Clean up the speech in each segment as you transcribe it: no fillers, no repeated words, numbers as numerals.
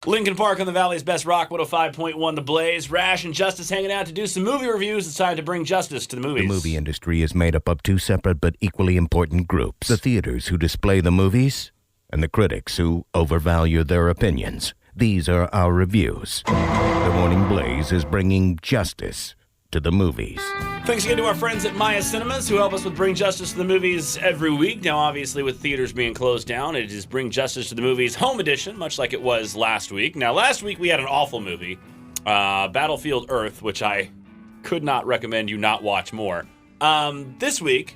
Lincoln Park on the Valley's best rock, 105.1 The Blaze. Rash and Justus hanging out to do some movie reviews. It's time to bring Justus to the movies. The movie industry is made up of two separate but equally important groups. The theaters who display the movies and the critics who overvalue their opinions. These are our reviews. The Morning Blaze is bringing justice to the movies. Thanks again to our friends at Maya Cinemas who help us with Bring Justice to the Movies every week. Now, obviously, with theaters being closed down, it is Bring Justice to the Movies Home Edition, much like it was last week. Now, last week we had an awful movie, Battlefield Earth, which I could not recommend you not watch more. This week,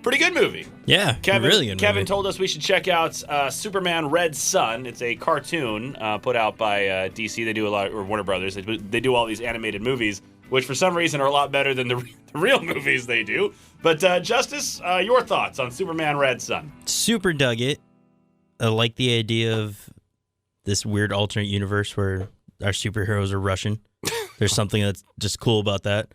pretty good movie. Yeah, really good Kevin movie. told us we should check out Superman Red Sun. It's a cartoon put out by DC. They do a lot, or Warner Brothers. They do all these animated movies, which for some reason are a lot better than the real movies they do. But Justus, your thoughts on Superman Red Sun? Super dug it. I like the idea of this weird alternate universe where our superheroes are Russian. There's something that's just cool about that.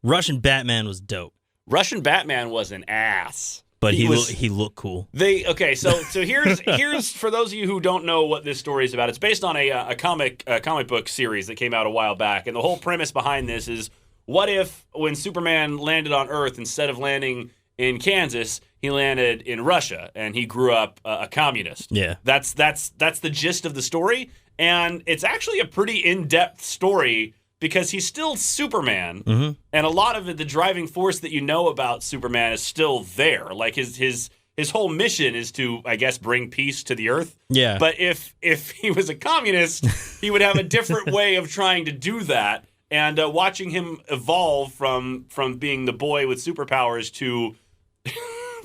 Russian Batman was dope. Russian Batman was an ass. But he looked cool. So here's for those of you who don't know what this story is about. It's based on a comic book series that came out a while back, and the whole premise behind this is: what if when Superman landed on Earth, instead of landing in Kansas, he landed in Russia, and he grew up a communist? Yeah, that's the gist of the story, and it's actually a pretty in-depth story. Because he's still Superman, and a lot of it, the driving force that you know about Superman is still there. Like his whole mission is to, I guess, bring peace to the Earth. Yeah. But if he was a communist, he would have a different way of trying to do that. And watching him evolve from being the boy with superpowers to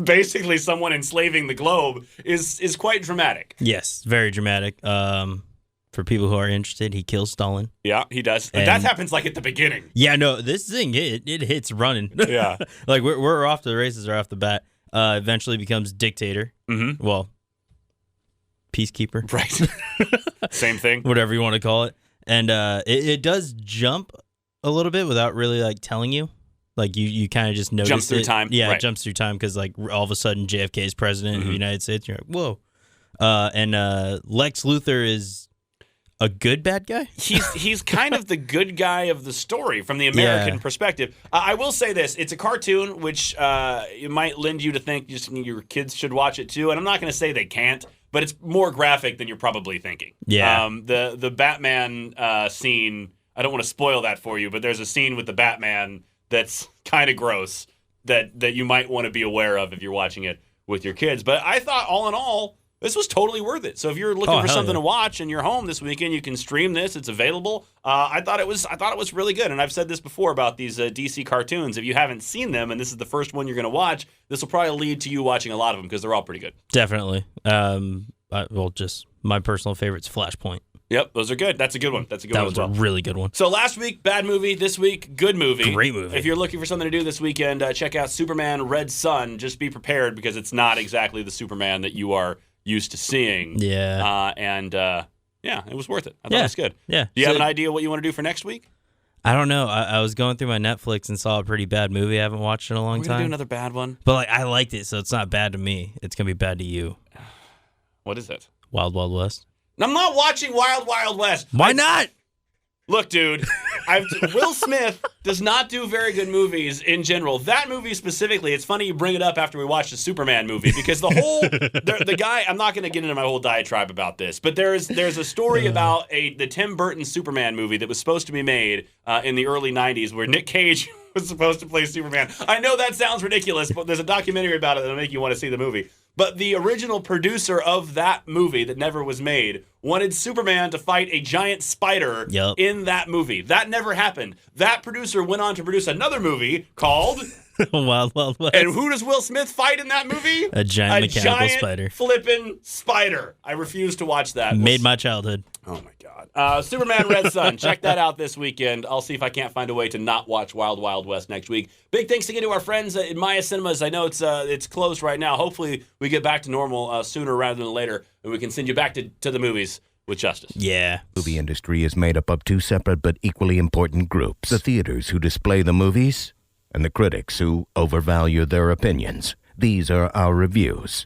basically someone enslaving the globe is quite dramatic. Yes, very dramatic. For people who are interested, he kills Stalin. Yeah, he does. And that happens like at the beginning. Yeah, no, this thing, it hits running. Yeah. Like, we're off to the races right off the bat. Eventually becomes dictator. Mm-hmm. Well, peacekeeper. Right. Same thing. Whatever you want to call it. And it does jump a little bit without really, like, telling you. Like, you kind of just notice jumps through time. Yeah, right. It jumps through time because, like, all of a sudden JFK is president of the United States. You're like, whoa. And Lex Luthor is a good bad guy? He's kind of the good guy of the story from the American perspective. I will say this. It's a cartoon, which it might lend you to think just your kids should watch it too. And I'm not going to say they can't, but it's more graphic than you're probably thinking. Yeah. The Batman scene, I don't want to spoil that for you, but there's a scene with the Batman that's kind of gross that you might want to be aware of if you're watching it with your kids. But I thought all in all, this was totally worth it. So if you're looking for something to watch and you're home this weekend, you can stream this. It's available. I thought it was really good. And I've said this before about these DC cartoons. If you haven't seen them and this is the first one you're going to watch, this will probably lead to you watching a lot of them because they're all pretty good. Definitely. Just my personal favorite's Flashpoint. Yep, those are good. That's a good one. That was a really good one. So last week, bad movie. This week, good movie. Great movie. If you're looking for something to do this weekend, check out Superman Red Sun. Just be prepared because it's not exactly the Superman that you are used to seeing. Yeah. It was worth it. I thought it was good. Yeah. Do you have an idea what you want to do for next week? I don't know. I was going through my Netflix and saw a pretty bad movie I haven't watched in a long We're gonna time. do another bad one. But like, I liked it, so it's not bad to me. It's going to be bad to you. What is it? Wild Wild West. I'm not watching Wild Wild West. Why not? Look, dude, Will Smith does not do very good movies in general. That movie specifically, it's funny you bring it up after we watched the Superman movie because the guy, I'm not going to get into my whole diatribe about this, but there's a story about the Tim Burton Superman movie that was supposed to be made in the early 90s where Nick Cage was supposed to play Superman. I know that sounds ridiculous, but there's a documentary about it that'll make you want to see the movie. But the original producer of that movie that never was made wanted Superman to fight a giant spider in that movie. That never happened. That producer went on to produce another movie called Wild Wild West. And who does Will Smith fight in that movie? A giant mechanical spider. Flippin' spider. I refuse to watch that. Made my childhood. Oh my God. Superman Red Sun. Check that out this weekend. I'll see if I can't find a way to not watch Wild Wild West next week. Big thanks again to our friends at Maya Cinemas. I know it's closed right now. Hopefully we get back to normal sooner rather than later, and we can send you back to the movies with Justus. Yeah. The movie industry is made up of two separate but equally important groups. The theaters who display the movies and the critics who overvalue their opinions. These are our reviews.